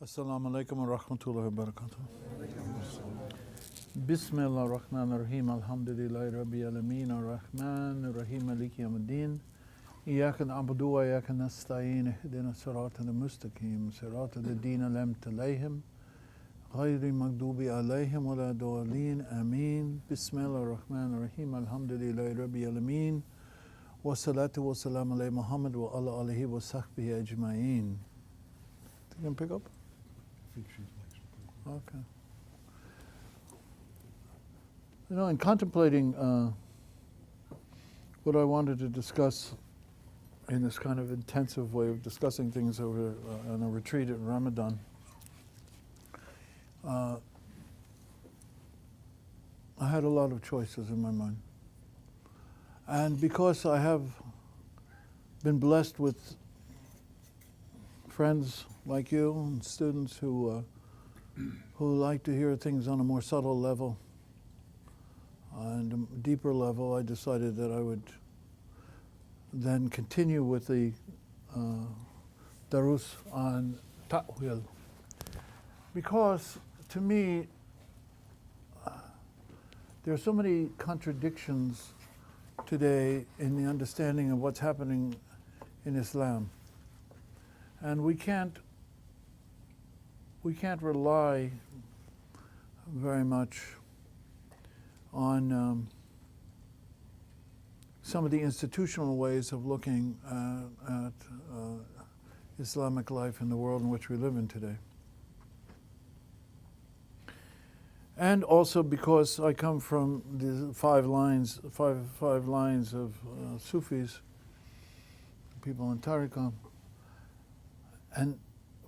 Assalamu alaikum wa rahmatullahi wa barakatuh. Bismillah ar-Rahman ar-Rahim. Alhamdulillahi Rabbil Alameen ar-Rahman ar-Rahim Maliki Yawmiddin. Iyyaka na'budu wa iyyaka nasta'in. Ihdina siratal mustaqim. Siratal ladhina an'amta alayhim. Ghayril maghdubi alayhim wa la dhalin. Ameen. Bismillah ar-Rahman ar-Rahim. Alhamdulillahi Rabbil Alameen. Wa salatu wa salam ala Muhammad wa ala alihi wa sahbihi ajma'in. You can pick up? Okay. You know, in contemplating what I wanted to discuss in this kind of intensive way of discussing things over on a retreat in Ramadan, I had a lot of choices in my mind. And because I have been blessed with friends like you and students who like to hear things on a more subtle level and a deeper level, I decided that I would then continue with the darus on ta'wil. Because to me, there are so many contradictions today in the understanding of what's happening in Islam. And we can't rely very much on some of the institutional ways of looking at Islamic life in the world in which we live in today. And also because I come from the five lines of Sufis, people in Tariqah. And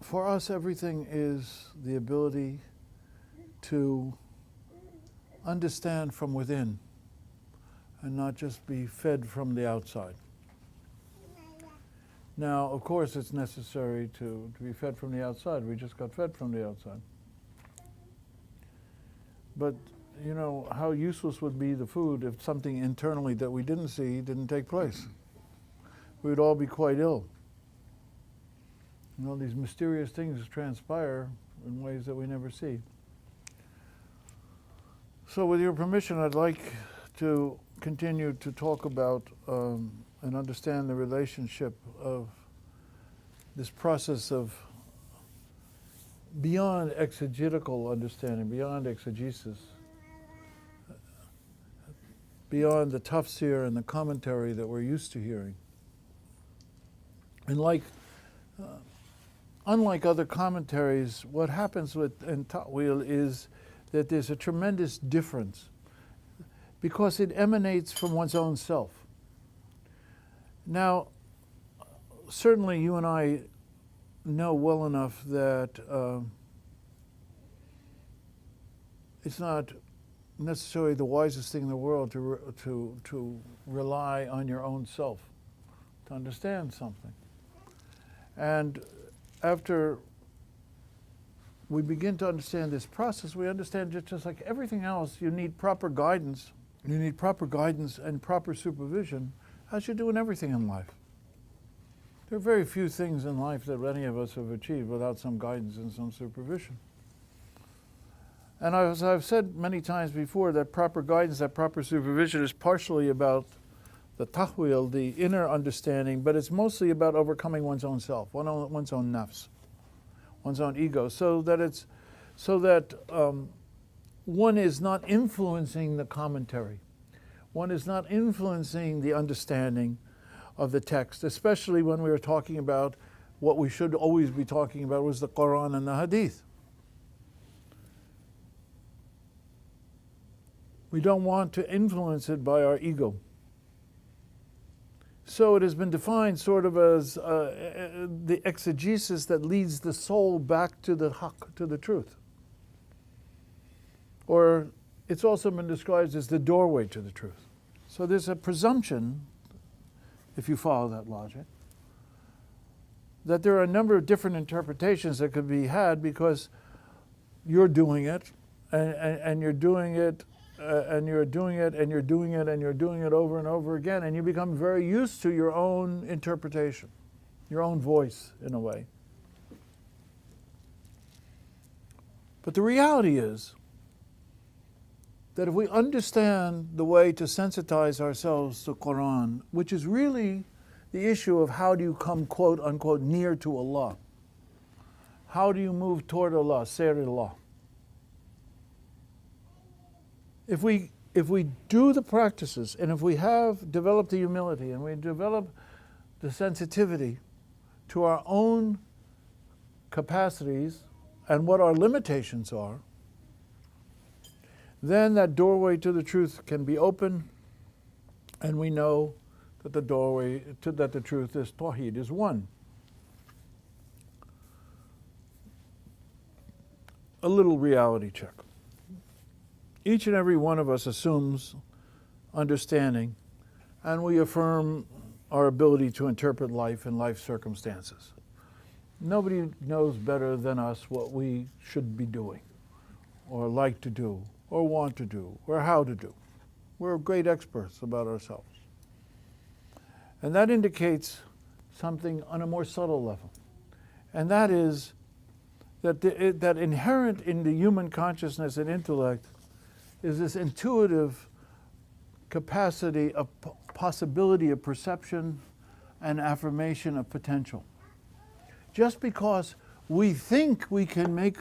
for us, everything is the ability to understand from within and not just be fed from the outside. Now, of course, it's necessary to be fed from the outside. We just got fed from the outside. But, you know, how useless would be the food if something internally that we didn't see didn't take place? We would all be quite ill. You know, these mysterious things transpire in ways that we never see. So with your permission, I'd like to continue to talk about and understand the relationship of this process of beyond exegetical understanding, beyond exegesis, beyond the tafsir and the commentary that we're used to hearing. And unlike other commentaries, what happens in ta'wil is that there's a tremendous difference because it emanates from one's own self. Now, certainly you and I know well enough that it's not necessarily the wisest thing in the world to rely on your own self to understand something. And after we begin to understand this process, we understand that just like everything else, you need proper guidance. You need proper guidance and proper supervision, as you do in everything in life. There are very few things in life that any of us have achieved without some guidance and some supervision. And as I've said many times before, that proper guidance, that proper supervision is partially about the tahwil, the inner understanding, but it's mostly about overcoming one's own self, one's own nafs, one's own ego, so that one is not influencing the commentary. One is not influencing the understanding of the text, especially when we are talking about what we should always be talking about was the Quran and the Hadith. We don't want to influence it by our ego. So it has been defined sort of as the exegesis that leads the soul back to the haqq, to the truth. Or it's also been described as the doorway to the truth. So there's a presumption, if you follow that logic, that there are a number of different interpretations that could be had because you're doing it, and you're doing it, and you're doing it, and you're doing it, and you're doing it over and over again, and you become very used to your own interpretation, your own voice, in a way. But the reality is that if we understand the way to sensitize ourselves to Quran, which is really the issue of how do you come, quote unquote, near to Allah? How do you move toward Allah, Sayr Allah? If we do the practices, and if we have developed the humility, and we develop the sensitivity to our own capacities and what our limitations are, then that doorway to the truth can be open, and we know that the doorway to that the truth is Tawheed, is one. A little reality check. Each and every one of us assumes understanding, and we affirm our ability to interpret life and life circumstances. Nobody knows better than us what we should be doing, or like to do, or want to do, or how to do. We're great experts about ourselves. And that indicates something on a more subtle level. And that is that that inherent in the human consciousness and intellect is this intuitive capacity of possibility of perception and affirmation of potential. Just because we think we can make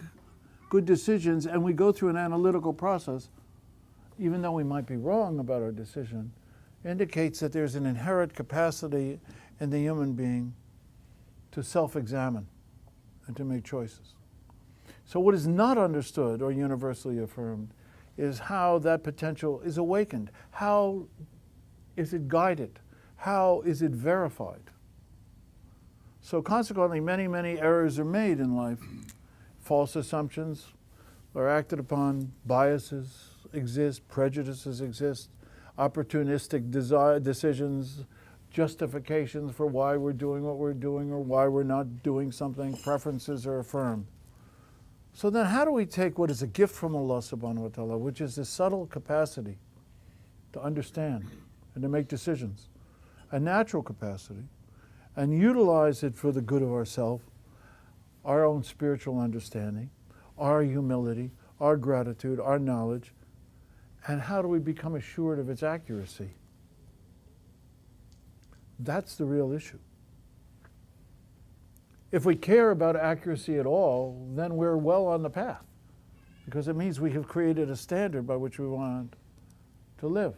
good decisions and we go through an analytical process, even though we might be wrong about our decision, indicates that there's an inherent capacity in the human being to self-examine and to make choices. So what is not understood or universally affirmed is how that potential is awakened. How is it guided? How is it verified? So consequently, many, many errors are made in life. False assumptions are acted upon, biases exist, prejudices exist, opportunistic decisions, justifications for why we're doing what we're doing or why we're not doing something, preferences are affirmed. So then how do we take what is a gift from Allah subhanahu wa ta'ala, which is this subtle capacity to understand and to make decisions, a natural capacity, and utilize it for the good of ourselves, our own spiritual understanding, our humility, our gratitude, our knowledge, and how do we become assured of its accuracy? That's the real issue. If we care about accuracy at all, then we're well on the path, because it means we have created a standard by which we want to live.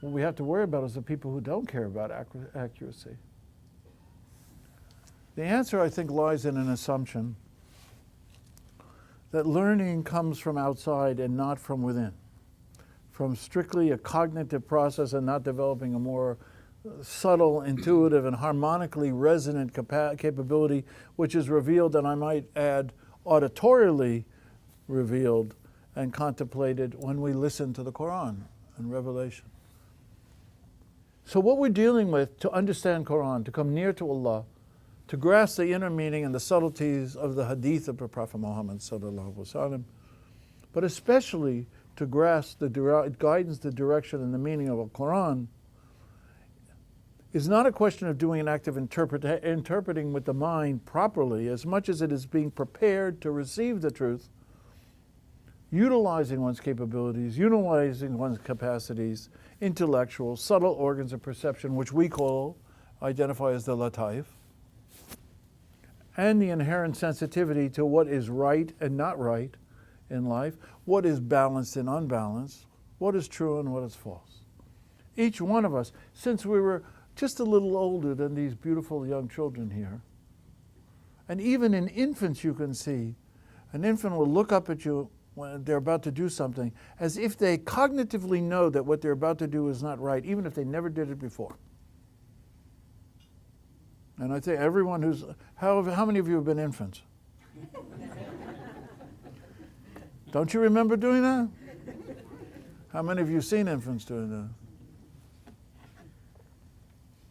What we have to worry about is the people who don't care about accuracy. The answer, I think, lies in an assumption that learning comes from outside and not from within, from strictly a cognitive process and not developing a more subtle, intuitive, and harmonically resonant capability, which is revealed, and I might add, auditorially revealed and contemplated when we listen to the Quran and Revelation. So what we're dealing with to understand Quran, to come near to Allah, to grasp the inner meaning and the subtleties of the hadith of the Prophet Muhammad sallallahu alaihi wasallam, but especially to grasp the guidance, the direction, and the meaning of the Quran, is not a question of doing an act of interpreting with the mind properly, as much as it is being prepared to receive the truth, utilizing one's capabilities, utilizing one's capacities, intellectual, subtle organs of perception, which we identify as the lataif, and the inherent sensitivity to what is right and not right in life, what is balanced and unbalanced, what is true and what is false. Each one of us, since we were just a little older than these beautiful young children here, and even in infants you can see, an infant will look up at you when they're about to do something as if they cognitively know that what they're about to do is not right, even if they never did it before. And I think everyone who's, how many of you have been infants? Don't you remember doing that? How many of you have seen infants doing that?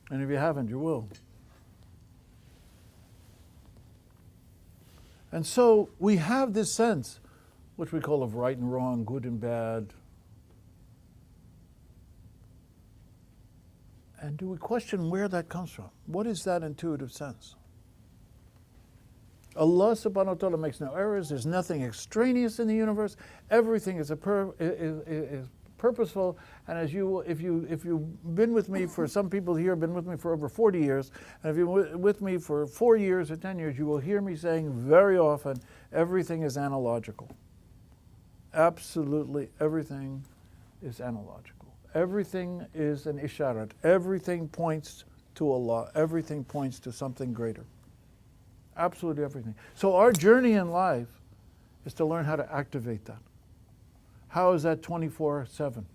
And if you haven't, you will. And so we have this sense, which we call of right and wrong, good and bad. And do we question where that comes from? What is that intuitive sense? Allah subhanahu wa ta'ala makes no errors. There's nothing extraneous in the universe. Everything is is purposeful. And as if you've been with me, for some people here have been with me for over 40 years, and if you're with me for 4 years or 10 years, you will hear me saying very often, everything is analogical. Absolutely everything is analogical. Everything is an isharat. Everything points to Allah. Everything points to something greater. Absolutely everything. So our journey in life is to learn how to activate that. How is that 24/7?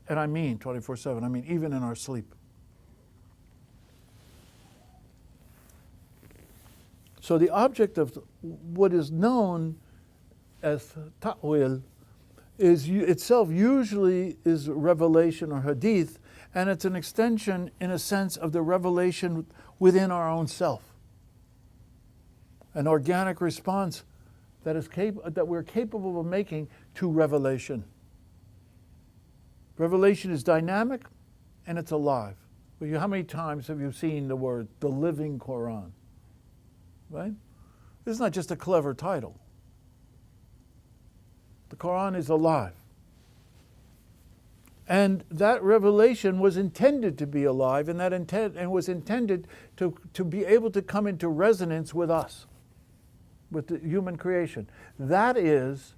And I mean 24/7. I mean even in our sleep. So the object of what is known as ta'wil is itself usually is revelation or hadith, and it's an extension, in a sense, of the revelation within our own self. An organic response that we're capable of making to revelation. Revelation is dynamic and it's alive. How many times have you seen the word, the living Quran? Right? This is not just a clever title. The Quran is alive. And that revelation was intended to be alive, and was intended to be able to come into resonance with us, with the human creation. That is,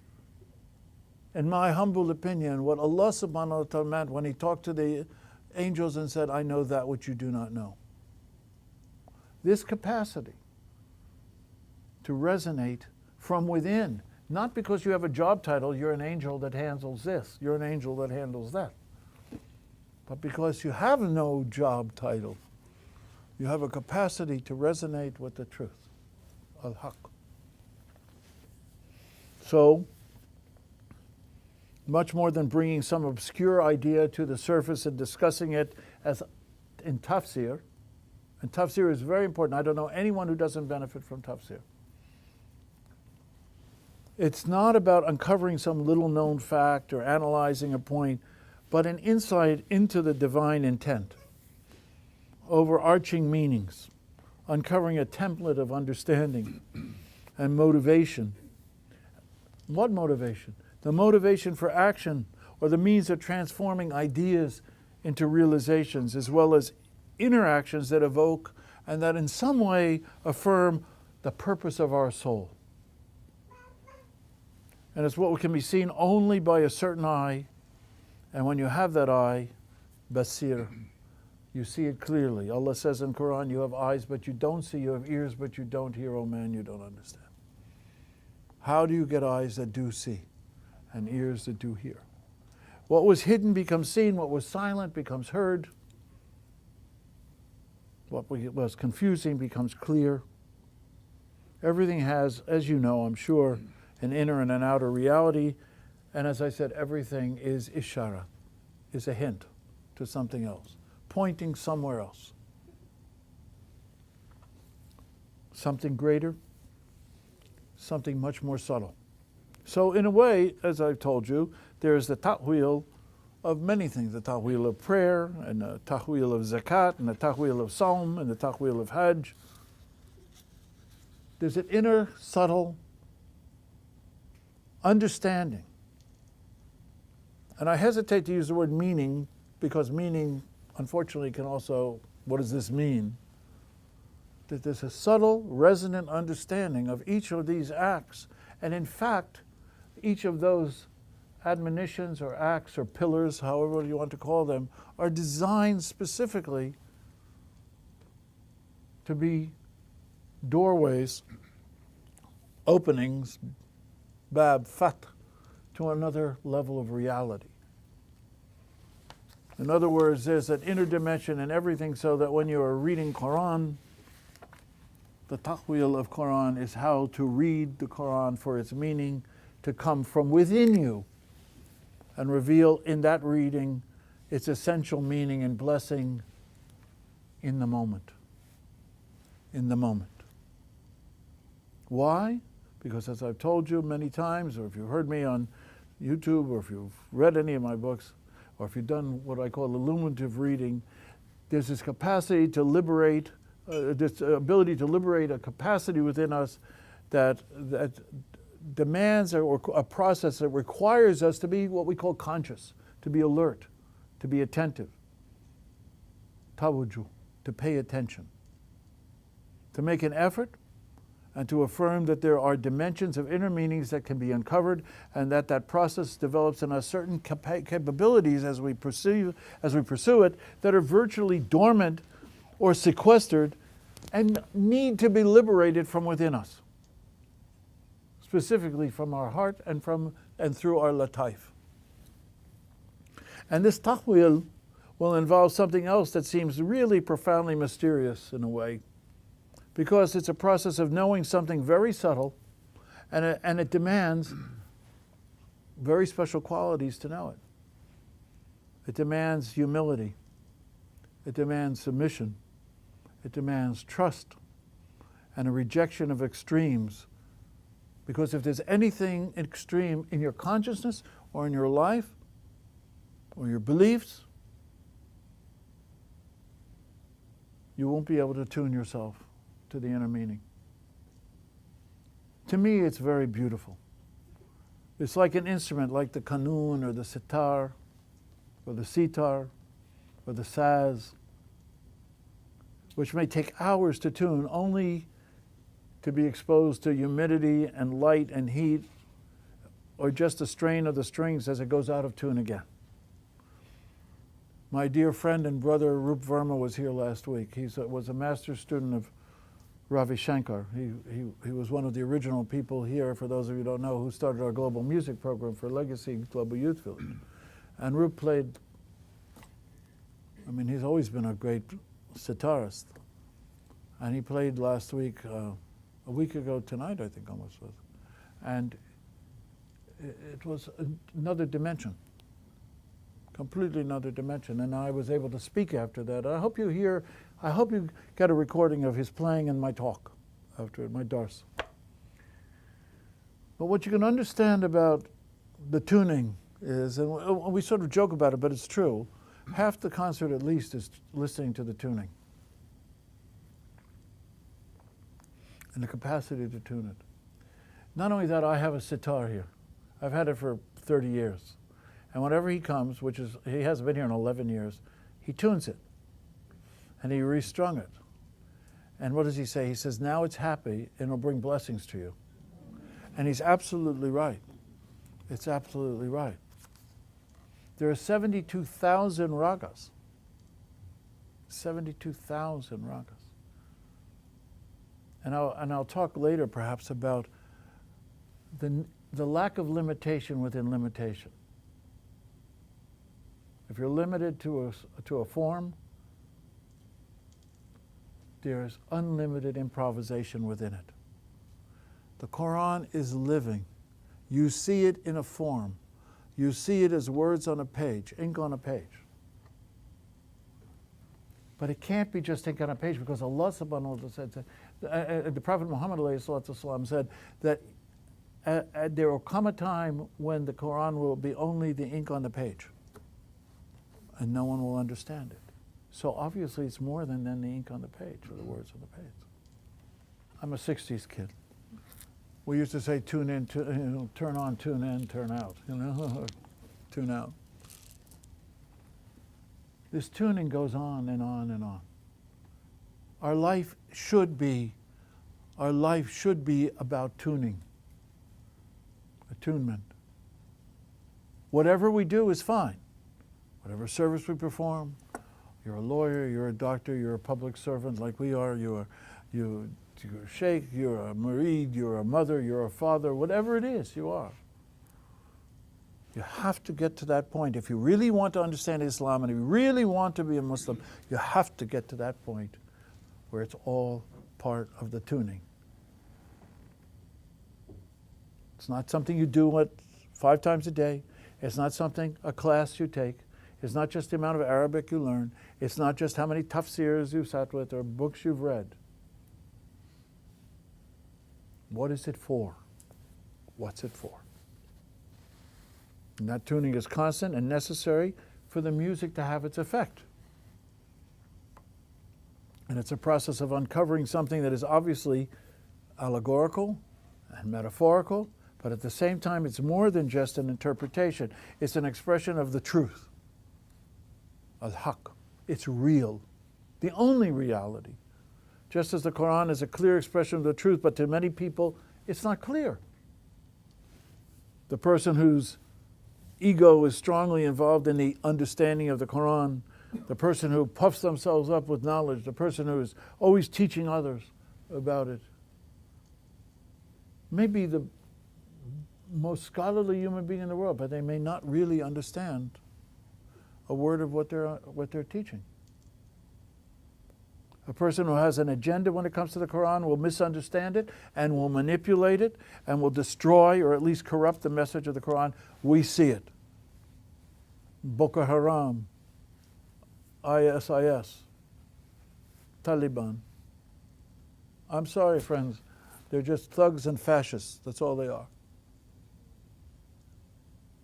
in my humble opinion, what Allah subhanahu wa ta'ala meant when He talked to the angels and said, I know that which you do not know. This capacity to resonate from within, not because you have a job title, you're an angel that handles this, you're an angel that handles that, but because you have no job title, you have a capacity to resonate with the truth, al-haq. So, much more than bringing some obscure idea to the surface and discussing it as in tafsir, and tafsir is very important. I don't know anyone who doesn't benefit from tafsir. It's not about uncovering some little known fact or analyzing a point, but an insight into the divine intent, overarching meanings, uncovering a template of understanding and motivation. What motivation? The motivation for action, or the means of transforming ideas into realizations, as well as interactions that evoke and that in some way affirm the purpose of our soul. And it's what can be seen only by a certain eye, and when you have that eye, basir, you see it clearly. Allah says in Quran, you have eyes but you don't see, you have ears but you don't hear, oh man, you don't understand. How do you get eyes that do see and ears that do hear? What was hidden becomes seen, what was silent becomes heard, what was confusing becomes clear. Everything has, as you know, I'm sure, an inner and an outer reality, and as I said, everything is ishara, is a hint to something else, pointing somewhere else. Something greater, something much more subtle. So in a way, as I've told you, there is the ta'wil of many things, the ta'wil of prayer, and the ta'wil of zakat, and the ta'wil of sawm, and the ta'wil of hajj. There's an inner, subtle understanding. And I hesitate to use the word meaning, because meaning, unfortunately, can also, what does this mean? That there's a subtle, resonant understanding of each of these acts. And in fact, each of those admonitions or acts or pillars, however you want to call them, are designed specifically to be doorways, openings, bab, fat, to another level of reality. In other words, there's an inner dimension in everything, so that when you are reading Quran, the ta'wil of Quran is how to read the Quran for its meaning to come from within you and reveal in that reading its essential meaning and blessing in the moment. In the moment. Why? Because as I've told you many times, or if you've heard me on YouTube, or if you've read any of my books, or if you've done what I call illuminative reading, there's this capacity to liberate this ability to liberate a capacity within us that demands or a process that requires us to be what we call conscious, to be alert, to be attentive, tawajjuh, to pay attention, to make an effort and to affirm that there are dimensions of inner meanings that can be uncovered, and that process develops in us certain capabilities as we pursue it that are virtually dormant or sequestered and need to be liberated from within us, specifically from our heart and through our lataif. And this tahwil will involve something else that seems really profoundly mysterious in a way, because it's a process of knowing something very subtle, and it demands very special qualities to know it. It demands humility. It demands submission. It demands trust and a rejection of extremes. Because if there's anything extreme in your consciousness or in your life or your beliefs, you won't be able to tune yourself to the inner meaning. To me, it's very beautiful. It's like an instrument, like the kanun or the sitar or the sitar or the saz, which may take hours to tune, only to be exposed to humidity and light and heat, or just the strain of the strings as it goes out of tune again. My dear friend and brother Rup Verma was here last week. He was a master's student of Ravi Shankar. He was one of the original people here, for those of you who don't know, who started our global music program for Legacy Global Youth Village. And Rup played, he's always been a great sitarist. And he played last week, a week ago tonight, I think almost was. And it was another dimension, completely another dimension. And I was able to speak after that. I hope you get a recording of his playing in my talk after my dars. But what you can understand about the tuning is, and we sort of joke about it, but it's true, half the concert at least is listening to the tuning and the capacity to tune it. Not only that, I have a sitar here. I've had it for 30 years. And whenever he comes, he hasn't been here in 11 years, he tunes it. And he restrung it. And what does he say? He says, now it's happy and it'll bring blessings to you. And he's absolutely right. It's absolutely right. There are 72,000 ragas. 72,000 ragas. And I'll talk later perhaps about the lack of limitation within limitation. If you're limited to a form, there's unlimited improvisation within it. The Quran is living. You see it in a form. You see it as words on a page, ink on a page. But it can't be just ink on a page, because Allah subhanahu wa ta'ala said, the Prophet Muhammad said that there will come a time when the Quran will be only the ink on the page, and no one will understand it. So obviously it's more than the ink on the page, or the words on the page. I'm a 60s kid. We used to say tune in, turn on, tune in, turn out, tune out. This tuning goes on and on and on. Our life should be about tuning, attunement. Whatever we do is fine. Whatever service we perform, you're a lawyer, you're a doctor, you're a public servant like we are, you're a sheikh, you're a murid, you're a mother, you're a father, whatever it is you are. You have to get to that point. If you really want to understand Islam and if you really want to be a Muslim, you have to get to that point where it's all part of the tuning. It's not something you do 5 times a day. It's not a class you take. It's not just the amount of Arabic you learn. It's not just how many tafsirs you've sat with or books you've read. What is it for? What's it for? And that tuning is constant and necessary for the music to have its effect. And it's a process of uncovering something that is obviously allegorical and metaphorical, but at the same time it's more than just an interpretation. It's an expression of the truth. Al-Haq. It's real. The only reality. Just as the Quran is a clear expression of the truth, but to many people it's not clear. The person whose ego is strongly involved in the understanding of the Quran, the person who puffs themselves up with knowledge, the person who is always teaching others about it, may be the most scholarly human being in the world, but they may not really understand a word of what they're teaching. A person who has an agenda when it comes to the Quran will misunderstand it and will manipulate it and will destroy or at least corrupt the message of the Quran. We see it. Boko Haram, ISIS, Taliban. I'm sorry, friends. They're just thugs and fascists. That's all they are.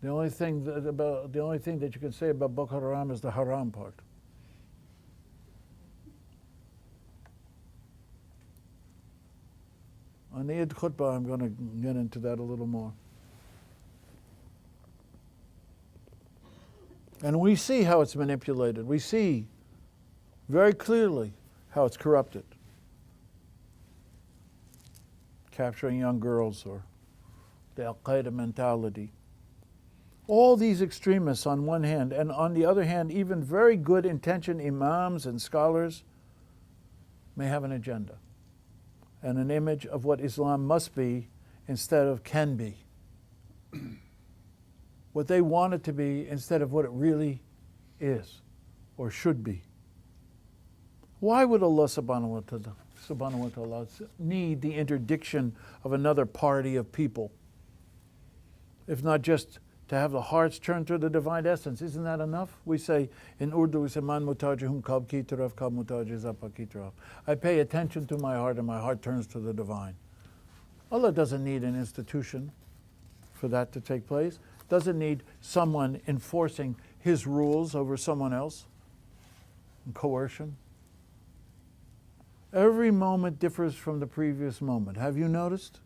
The only thing that you can say about Boko Haram is the haram part. On the Eid Khutbah, I'm going to get into that a little more. And we see how it's manipulated. We see very clearly how it's corrupted. Capturing young girls or the Al-Qaeda mentality. All these extremists on one hand, and on the other hand, even very good intentioned imams and scholars may have an agenda and an image of what Islam must be instead of can be. What they want it to be instead of what it really is or should be. Why would Allah subhanahu wa ta'ala need the interdiction of another party of people, if not just to have the hearts turn to the divine essence? Isn't that enough? We say, in Urdu, we say, Man mutajihum kab ki taraf kab mutajih zapa ki taraf. I pay attention to my heart and my heart turns to the divine. Allah doesn't need an institution for that to take place. Doesn't need someone enforcing his rules over someone else. And coercion. Every moment differs from the previous moment. Have you noticed?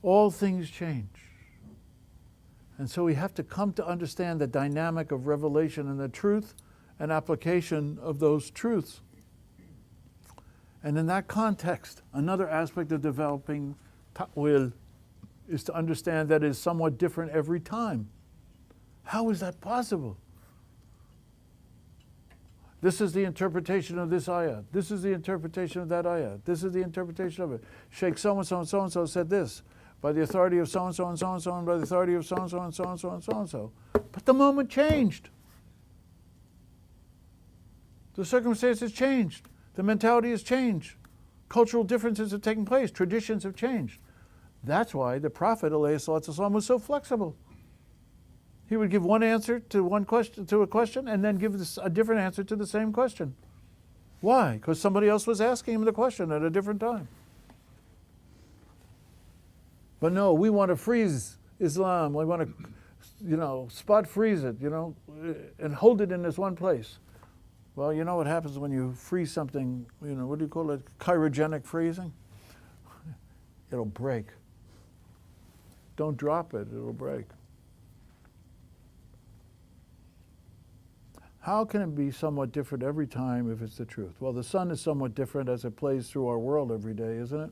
All things change. And so we have to come to understand the dynamic of revelation and the truth and application of those truths. And in that context, another aspect of developing ta'wil is to understand that it is somewhat different every time. How is that possible? This is the interpretation of this ayah. This is the interpretation of that ayah. This is the interpretation of it. Sheikh so-and-so and so-and-so said this. By the authority of so-and-so and so-and-so, and by the authority of so-and-so and so-and-so and so-and-so. But the moment changed. The circumstances changed. The mentality has changed. Cultural differences have taken place. Traditions have changed. That's why the Prophet ﷺ was so flexible. He would give one answer to a question, and then give a different answer to the same question. Why? Because somebody else was asking him the question at a different time. But no, we want to freeze Islam. We want to, spot freeze it, and hold it in this one place. Well, you know what happens when you freeze something, what do you call it? Cryogenic freezing? It'll break. Don't drop it, it'll break. How can it be somewhat different every time if it's the truth? Well, the sun is somewhat different as it plays through our world every day, isn't it?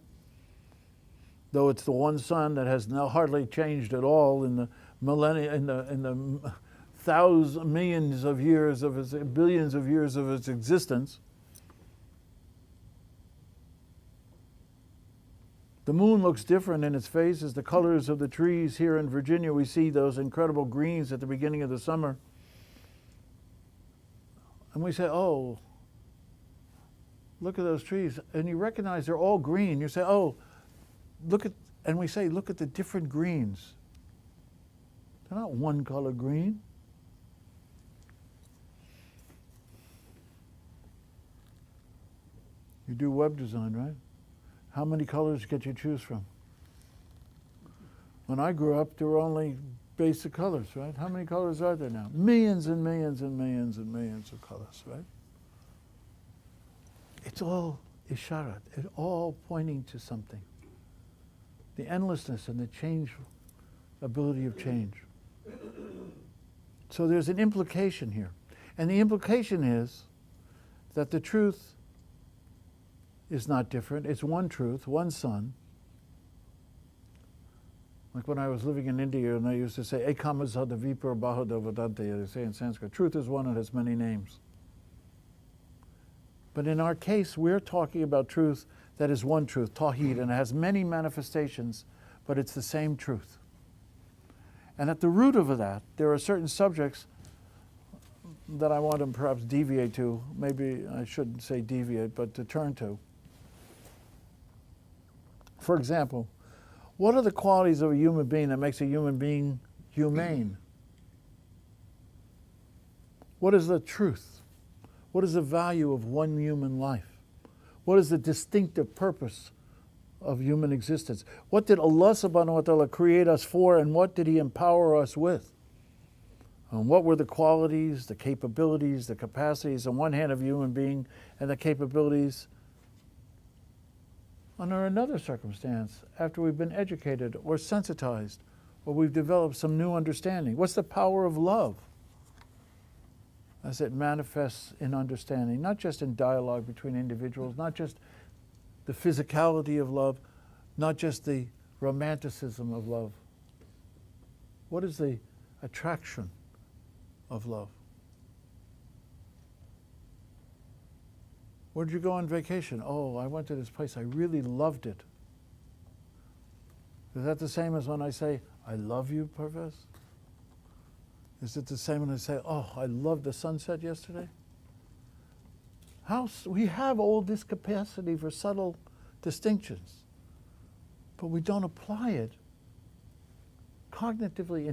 Though it's the one sun that has hardly changed at all in the millennia, in the thousands, millions of years of its, billions of years of its existence. The moon looks different in its phases. The colors of the trees here in Virginia, we see those incredible greens at the beginning of the summer. And we say, oh, look at those trees. And you recognize they're all green. You say, oh, and we say, look at the different greens. They're not one color green. You do web design, right? How many colors could you choose from? When I grew up, there were only basic colors, right? How many colors are there now? Millions and millions and millions and millions of colors, right? It's all isharat, it's all pointing to something. The endlessness and the change, ability of change. So there's an implication here. And the implication is that the truth is not different. It's one truth, one sun. Like when I was living in India and I used to say, Ekamasadha Vipur Bahuda Vedante, they say in Sanskrit, truth is one and has many names. But in our case, we're talking about truth that is one truth, Tawheed, and it has many manifestations, but it's the same truth. And at the root of that, there are certain subjects that I want to perhaps deviate to. Maybe I shouldn't say deviate, but to turn to. For example, what are the qualities of a human being that makes a human being humane? What is the truth? What is the value of one human life? What is the distinctive purpose of human existence? What did Allah subhanahu wa ta'ala create us for, and what did He empower us with? And what were the qualities, the capabilities, the capacities on one hand of a human being, and the capabilities under another circumstance after we've been educated or sensitized or we've developed some new understanding? What's the power of love as it manifests in understanding, not just in dialogue between individuals, not just the physicality of love, not just the romanticism of love? What is the attraction of love? Where'd you go on vacation? Oh, I went to this place. I really loved it. Is that the same as when I say, I love you, Parvez? Is it the same when I say, oh, I loved the sunset yesterday? We have all this capacity for subtle distinctions, but we don't apply it cognitively,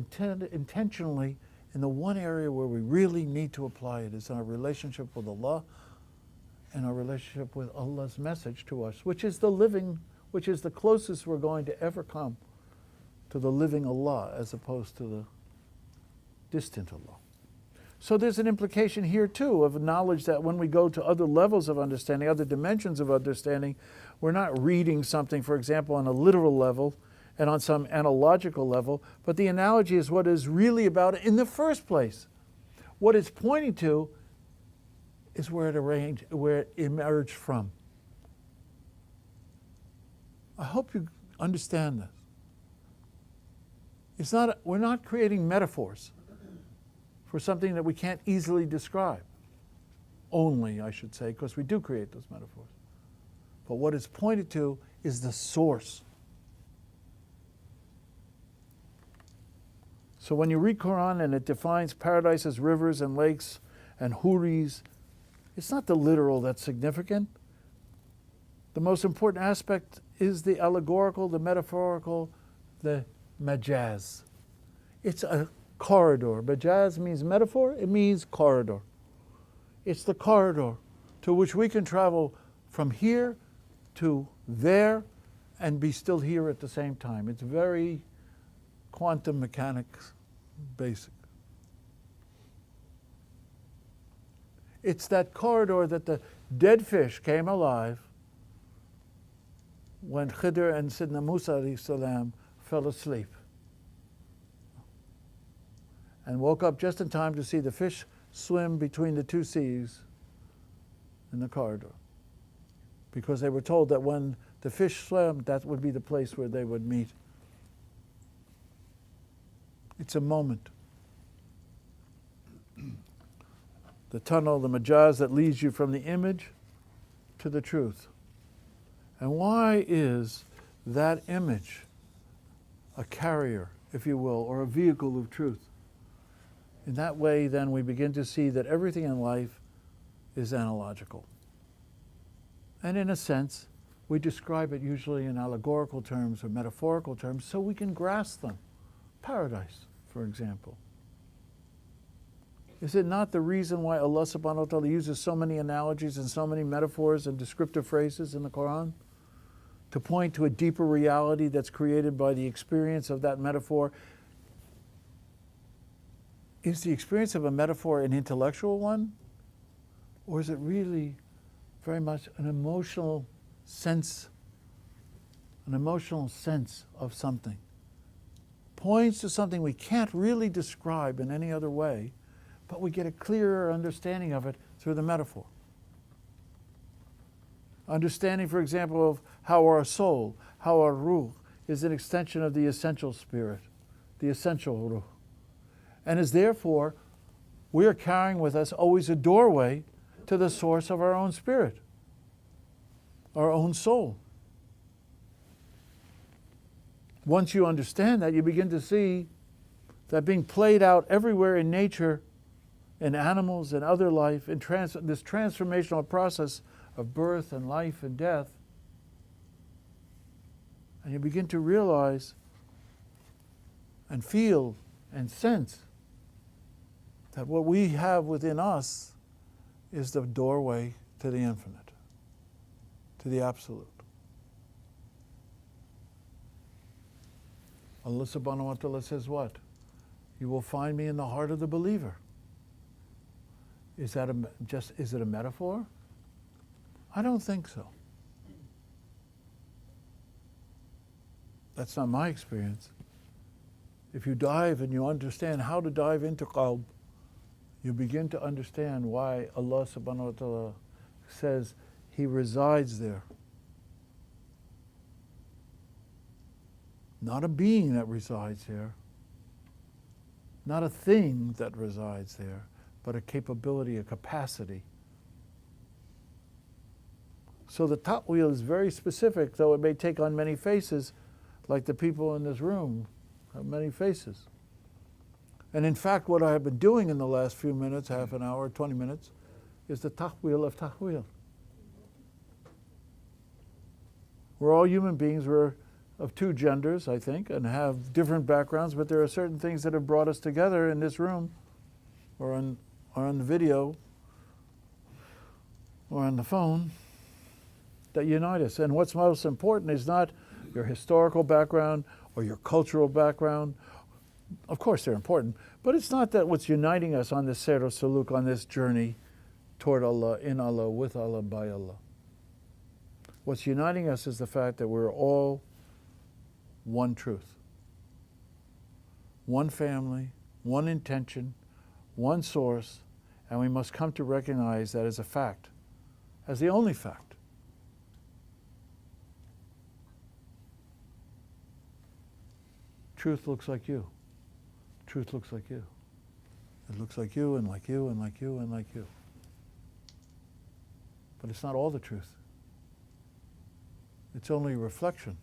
intentionally in the one area where we really need to apply it, is in our relationship with Allah and our relationship with Allah's message to us, which is the living, which is the closest we're going to ever come to the living Allah as opposed to the distant Allah. So there's an implication here too of knowledge that when we go to other levels of understanding, other dimensions of understanding, we're not reading something, for example, on a literal level and on some analogical level, but the analogy is what is really about it in the first place. What it's pointing to is where it emerged from. I hope you understand this. We're not creating metaphors for something that we can't easily describe. Only, I should say, because we do create those metaphors. But what it's pointed to is the source. So when you read Quran and it defines paradise as rivers and lakes and huris, it's not the literal that's significant. The most important aspect is the allegorical, the metaphorical, the majaz. It's a corridor. Majaz means metaphor, it means corridor. It's the corridor to which we can travel from here to there and be still here at the same time. It's very quantum mechanics basic. It's that corridor that the dead fish came alive when Khidr and Sidna Musa alayhi salam fell asleep and woke up just in time to see the fish swim between the two seas in the corridor, because they were told that when the fish swam, that would be the place where they would meet. It's a moment. The tunnel, the majaz that leads you from the image to the truth. And why is that image a carrier, if you will, or a vehicle of truth? In that way, then, we begin to see that everything in life is analogical. And in a sense, we describe it usually in allegorical terms or metaphorical terms so we can grasp them. Paradise, for example. Is it not the reason why Allah subhanahu wa ta'ala uses so many analogies and so many metaphors and descriptive phrases in the Quran? To point to a deeper reality that's created by the experience of that metaphor. Is the experience of a metaphor an intellectual one? Or is it really very much an emotional sense of something. Points to something we can't really describe in any other way, but we get a clearer understanding of it through the metaphor. Understanding, for example, of how our soul, how our ruh, is an extension of the essential spirit, the essential ruh. And is therefore, we are carrying with us always a doorway to the source of our own spirit, our own soul. Once you understand that, you begin to see that being played out everywhere in nature, in animals and other life, in this transformational process of birth and life and death. And you begin to realize and feel and sense that what we have within us is the doorway to the infinite, to the absolute. Allah subhanahu wa ta'ala says what? You will find me in the heart of the believer. Is it a metaphor? I don't think so. That's not my experience. If you dive and you understand how to dive into qalb, you begin to understand why Allah subhanahu wa ta'ala says He resides there. Not a being that resides there, not a thing that resides there, but a capability, a capacity. So the ta'wil is very specific, though it may take on many faces, like the people in this room have many faces. And in fact, what I have been doing in the last few minutes, half an hour, 20 minutes, is the ta'wil of ta'wil. We're all human beings. We're of two genders, I think, and have different backgrounds, but there are certain things that have brought us together in this room, or on the video, or on the phone, that unite us. And what's most important is not your historical background or your cultural background. Of course they're important, but it's not that what's uniting us on this Sayr Suluk, on this journey toward Allah, in Allah, with Allah, by Allah. What's uniting us is the fact that we're all one truth, one family, one intention, one source, and we must come to recognize that as a fact, as the only fact. Truth looks like you. Truth looks like you. It looks like you and like you and like you and like you. But it's not all the truth. It's only a reflection.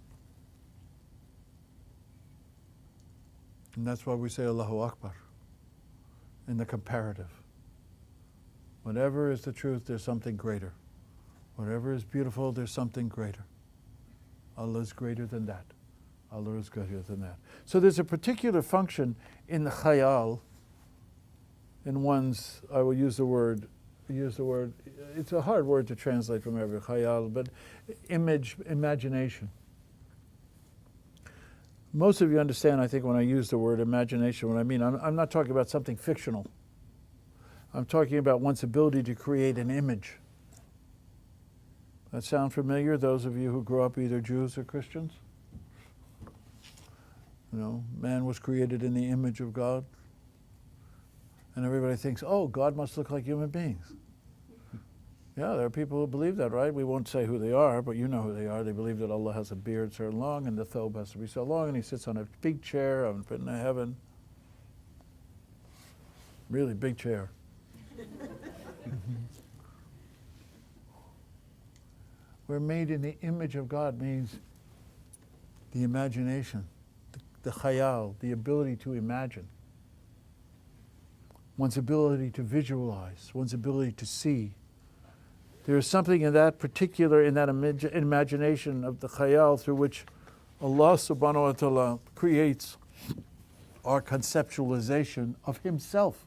And that's why we say Allahu Akbar in the comparative. Whatever is the truth, there's something greater. Whatever is beautiful, there's something greater. Allah is greater than that. Allah is greater than that. So there's a particular function in the khayal, in one's, I will use the word, it's a hard word to translate from every khayal, but imagination. Most of you understand, I think, when I use the word imagination, what I mean. I'm not talking about something fictional. I'm talking about one's ability to create an image. That sound familiar, those of you who grew up either Jews or Christians? You know, man was created in the image of God. And everybody thinks, oh, God must look like human beings. Yeah, there are people who believe that, right? We won't say who they are, but you know who they are. They believe that Allah has a beard so long and the thobe has to be so long and He sits on a big chair up in the heaven. Really big chair. We're made in the image of God means the imagination, the khayal, the ability to imagine. One's ability to visualize, one's ability to see. There is something in that particular, in that imagination of the khayal through which Allah subhanahu wa ta'ala creates our conceptualization of Himself.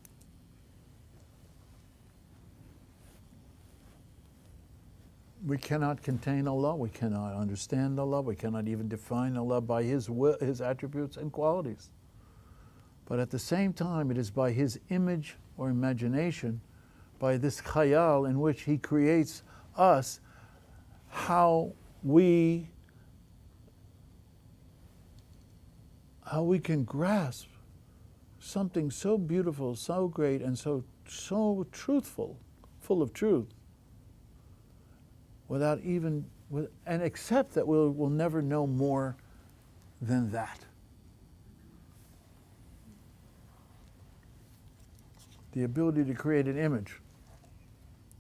We cannot contain Allah, we cannot understand Allah, we cannot even define Allah by His will, His attributes and qualities. But at the same time, it is by His image or imagination, by this khayal in which He creates us how we can grasp something so beautiful, so great, and so truthful, full of truth, without even, and accept that we'll never know more than that. The ability to create an image.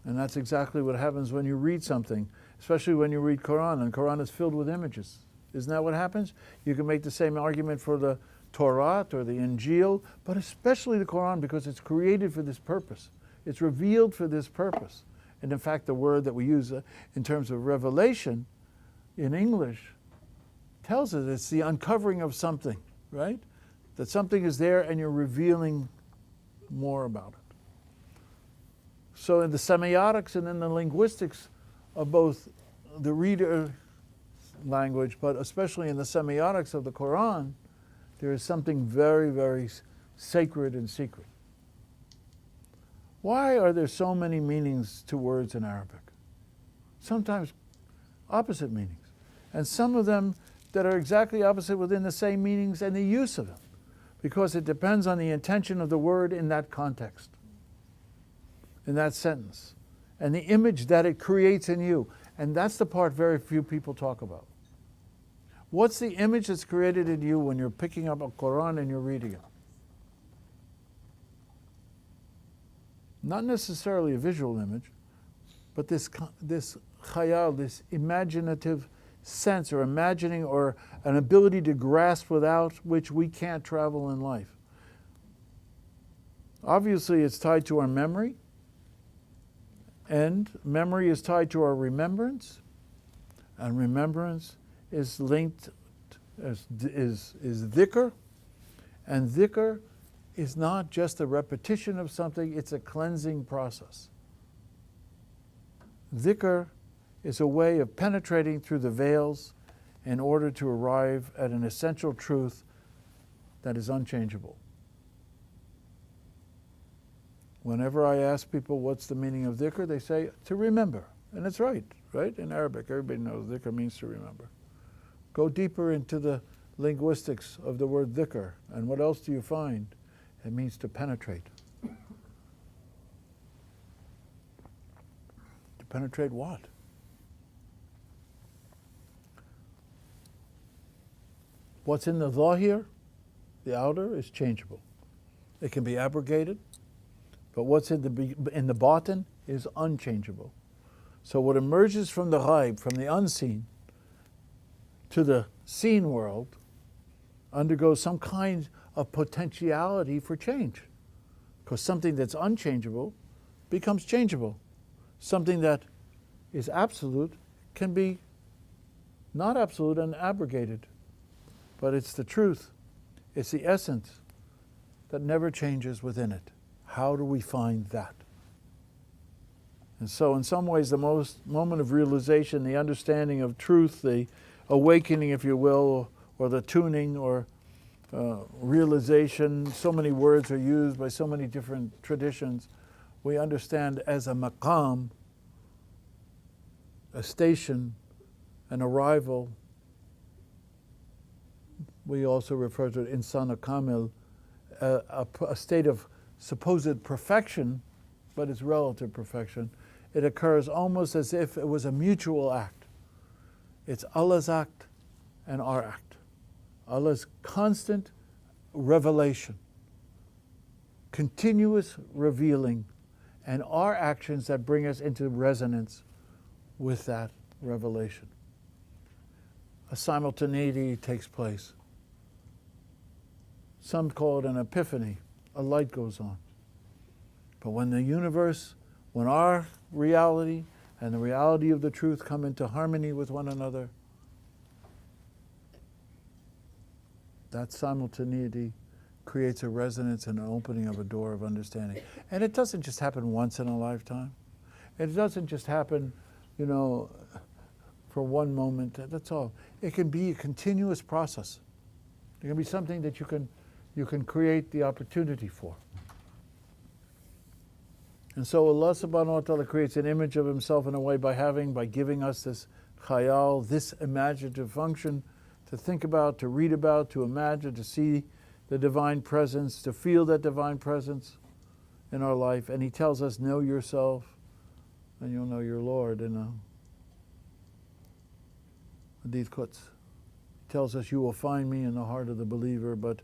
And that's exactly what happens when you read something, especially when you read Quran, and Quran is filled with images. Isn't that what happens? You can make the same argument for the Torah or the Injil, but especially the Quran, because it's created for this purpose. It's revealed for this purpose. And in fact, the word that we use in terms of revelation in English tells us it's the uncovering of something, right? That something is there and you're revealing more about it. So in the semiotics and in the linguistics of both the reader language, but especially in the semiotics of the Quran, there is something very, very sacred and secret. Why are there so many meanings to words in Arabic? Sometimes opposite meanings. And some of them that are exactly opposite within the same meanings and the use of them. Because it depends on the intention of the word in that context, in that sentence, and the image that it creates in you. And that's the part very few people talk about. What's the image that's created in you when you're picking up a Quran and you're reading it? Not necessarily a visual image, but this khayal, this imaginative sense or imagining or an ability to grasp without which we can't travel in life. Obviously, it's tied to our memory, and memory is tied to our remembrance, and remembrance is linked, is dhikr, and dhikr is not just a repetition of something, it's a cleansing process. Dhikr is a way of penetrating through the veils in order to arrive at an essential truth that is unchangeable. Whenever I ask people what's the meaning of dhikr, they say to remember. And it's right? In Arabic, everybody knows dhikr means to remember. Go deeper into the linguistics of the word dhikr, and what else do you find? It means to penetrate. To penetrate what? What's in the zahir, the outer, is changeable. It can be abrogated, but what's in the batin is unchangeable. So what emerges from the ghaib, from the unseen, to the seen world, undergoes some kind of potentiality for change. Because something that's unchangeable becomes changeable. Something that is absolute can be not absolute and abrogated. But it's the truth, it's the essence that never changes within it. How do we find that? And so in some ways the moment of realization, the understanding of truth, the awakening, if you will, or the tuning or realization, so many words are used by so many different traditions, we understand as a maqam, a station, an arrival. We also refer to it insana kamil, a state of supposed perfection, but it's relative perfection. It occurs almost as if it was a mutual act. It's Allah's act and our act. Allah's constant revelation, continuous revealing, and our actions that bring us into resonance with that revelation. A simultaneity takes place. Some call it an epiphany. A light goes on. But when the universe, when our reality and the reality of the truth come into harmony with one another, that simultaneity creates a resonance and an opening of a door of understanding. And it doesn't just happen once in a lifetime. It doesn't just happen, for one moment, that's all. It can be a continuous process. It can be something that you can create the opportunity for. And so Allah subhanahu wa ta'ala creates an image of himself in a way by giving us this khayal, this imaginative function to think about, to read about, to imagine, to see the divine presence, to feel that divine presence in our life. And he tells us, know yourself and you'll know your Lord. In Hadith Quds, he tells us, you will find me in the heart of the believer. But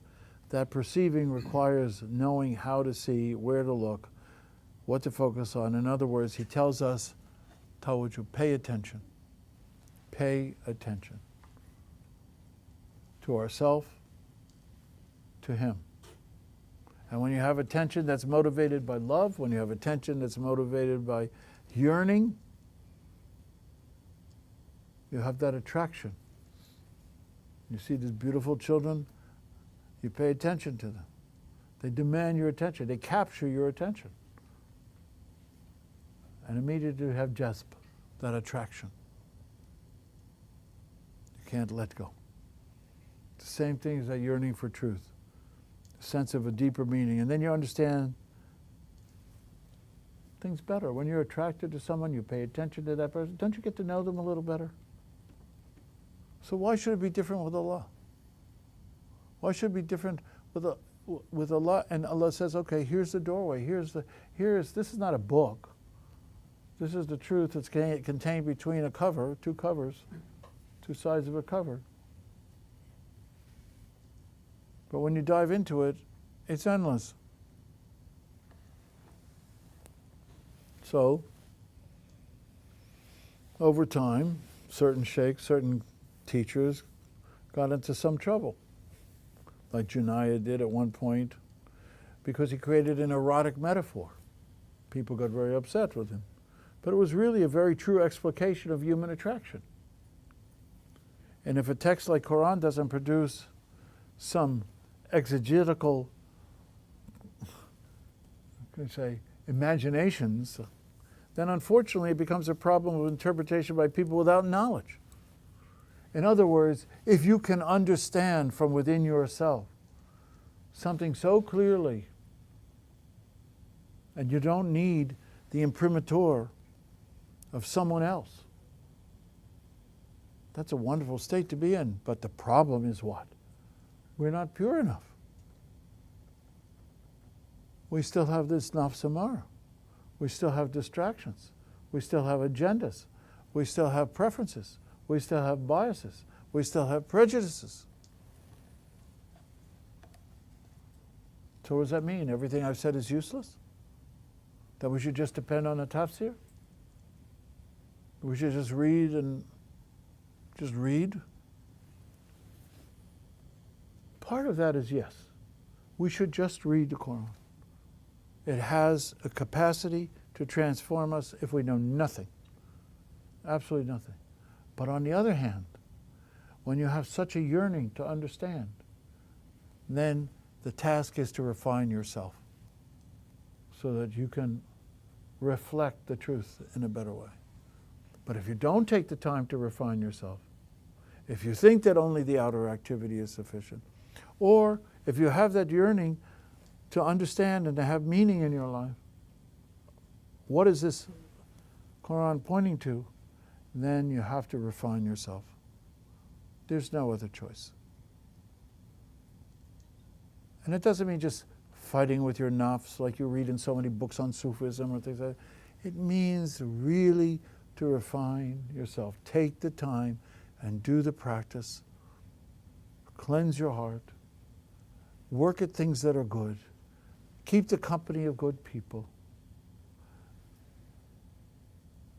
that perceiving requires knowing how to see, where to look, what to focus on. In other words, he tells us, Tawajjuh, pay attention. Pay attention to ourself, to him. And when you have attention that's motivated by love, when you have attention that's motivated by yearning, you have that attraction. You see these beautiful children, you pay attention to them. They demand your attention. They capture your attention. And immediately you have jazb, that attraction. You can't let go. The same thing as that yearning for truth, a sense of a deeper meaning. And then you understand things better. When you're attracted to someone, you pay attention to that person. Don't you get to know them a little better? So why should it be different with Allah? Why should it be different with Allah? And Allah says, okay, here's the doorway. This is not a book. This is the truth that's contained between a cover, two covers, two sides of a cover. But when you dive into it, it's endless. So, over time, certain sheikhs, certain teachers got into some trouble, like Junaid did at one point, because he created an erotic metaphor. People got very upset with him. But it was really a very true explication of human attraction. And if a text like Quran doesn't produce some exegetical, imaginations, then unfortunately it becomes a problem of interpretation by people without knowledge. In other words, if you can understand from within yourself something so clearly, and you don't need the imprimatur of someone else, that's a wonderful state to be in. But the problem is what? We're not pure enough. We still have this nafs amara. We still have distractions. We still have agendas. We still have preferences. We still have biases. We still have prejudices. So what does that mean? Everything I've said is useless? That we should just depend on a tafsir? We should just read and just read? Part of that is yes. We should just read the Quran. It has a capacity to transform us if we know nothing. Absolutely nothing. But on the other hand, when you have such a yearning to understand, then the task is to refine yourself so that you can reflect the truth in a better way. But if you don't take the time to refine yourself, if you think that only the outer activity is sufficient, or if you have that yearning to understand and to have meaning in your life, what is this Quran pointing to? Then you have to refine yourself. There's no other choice. And it doesn't mean just fighting with your nafs like you read in so many books on Sufism or things like that. It means really to refine yourself. Take the time and do the practice. Cleanse your heart. Work at things that are good. Keep the company of good people.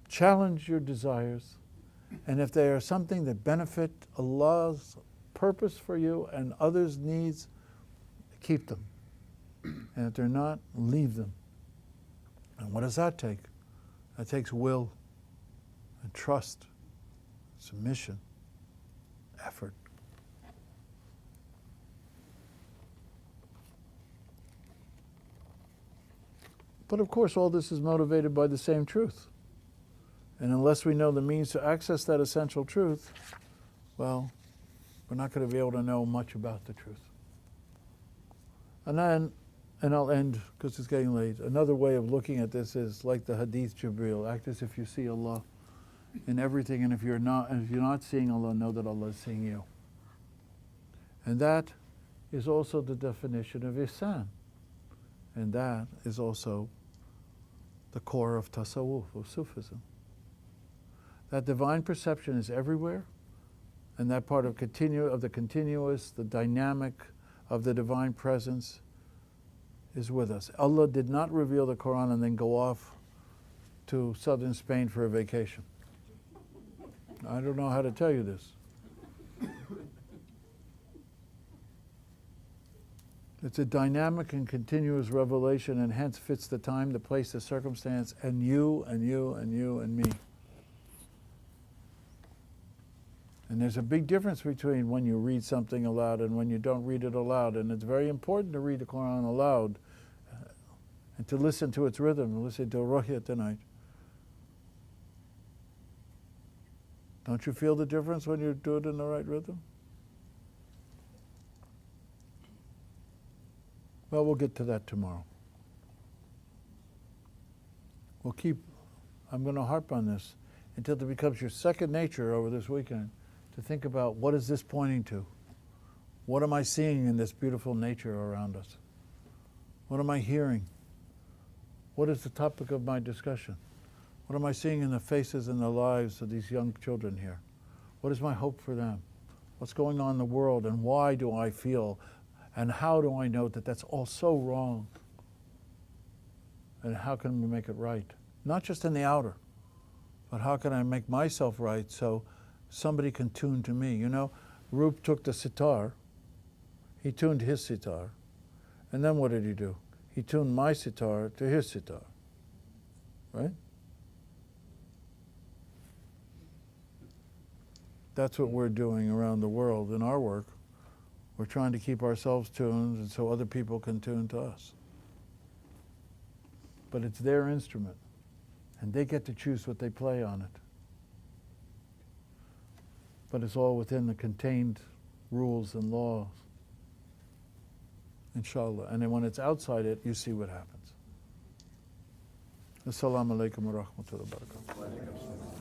Challenge your desires. And if they are something that benefit Allah's purpose for you and others' needs, keep them. And if they're not, leave them. And what does that take? That takes will and trust, submission, effort. But of course, all this is motivated by the same truth. And unless we know the means to access that essential truth, well, we're not going to be able to know much about the truth. And then and I'll end because it's getting late. Another way of looking at this is like the Hadith Jibreel. Act as if you see Allah in everything, and if you're not seeing Allah, know that Allah is seeing you. And that is also the definition of ihsan. And that is also the core of tasawwuf, of Sufism. That divine perception is everywhere, and that part of the continuous, the dynamic of the divine presence is with us. Allah did not reveal the Quran and then go off to southern Spain for a vacation. I don't know how to tell you this. It's a dynamic and continuous revelation, and hence fits the time, the place, the circumstance, and you, and you, and you, and me. And there's a big difference between when you read something aloud and when you don't read it aloud. And it's very important to read the Quran aloud and to listen to its rhythm, and listen to Ruhya tonight. Don't you feel the difference when you do it in the right rhythm? Well, we'll get to that tomorrow. I'm going to harp on this until it becomes your second nature over this weekend, to think about, what is this pointing to? What am I seeing in this beautiful nature around us? What am I hearing? What is the topic of my discussion? What am I seeing in the faces and the lives of these young children here? What is my hope for them? What's going on in the world, and why do I feel, and how do I know that that's all so wrong? And how can we make it right? Not just in the outer, but how can I make myself right so somebody can tune to me? You know, Rup took the sitar, he tuned his sitar, and then what did he do? He tuned my sitar to his sitar, right? That's what we're doing around the world in our work. We're trying to keep ourselves tuned and so other people can tune to us. But it's their instrument, and they get to choose what they play on it. But it's all within the contained rules and laws, inshallah. And then when it's outside it, you see what happens. Assalamu alaikum wa rahmatullahi wa barakatuh.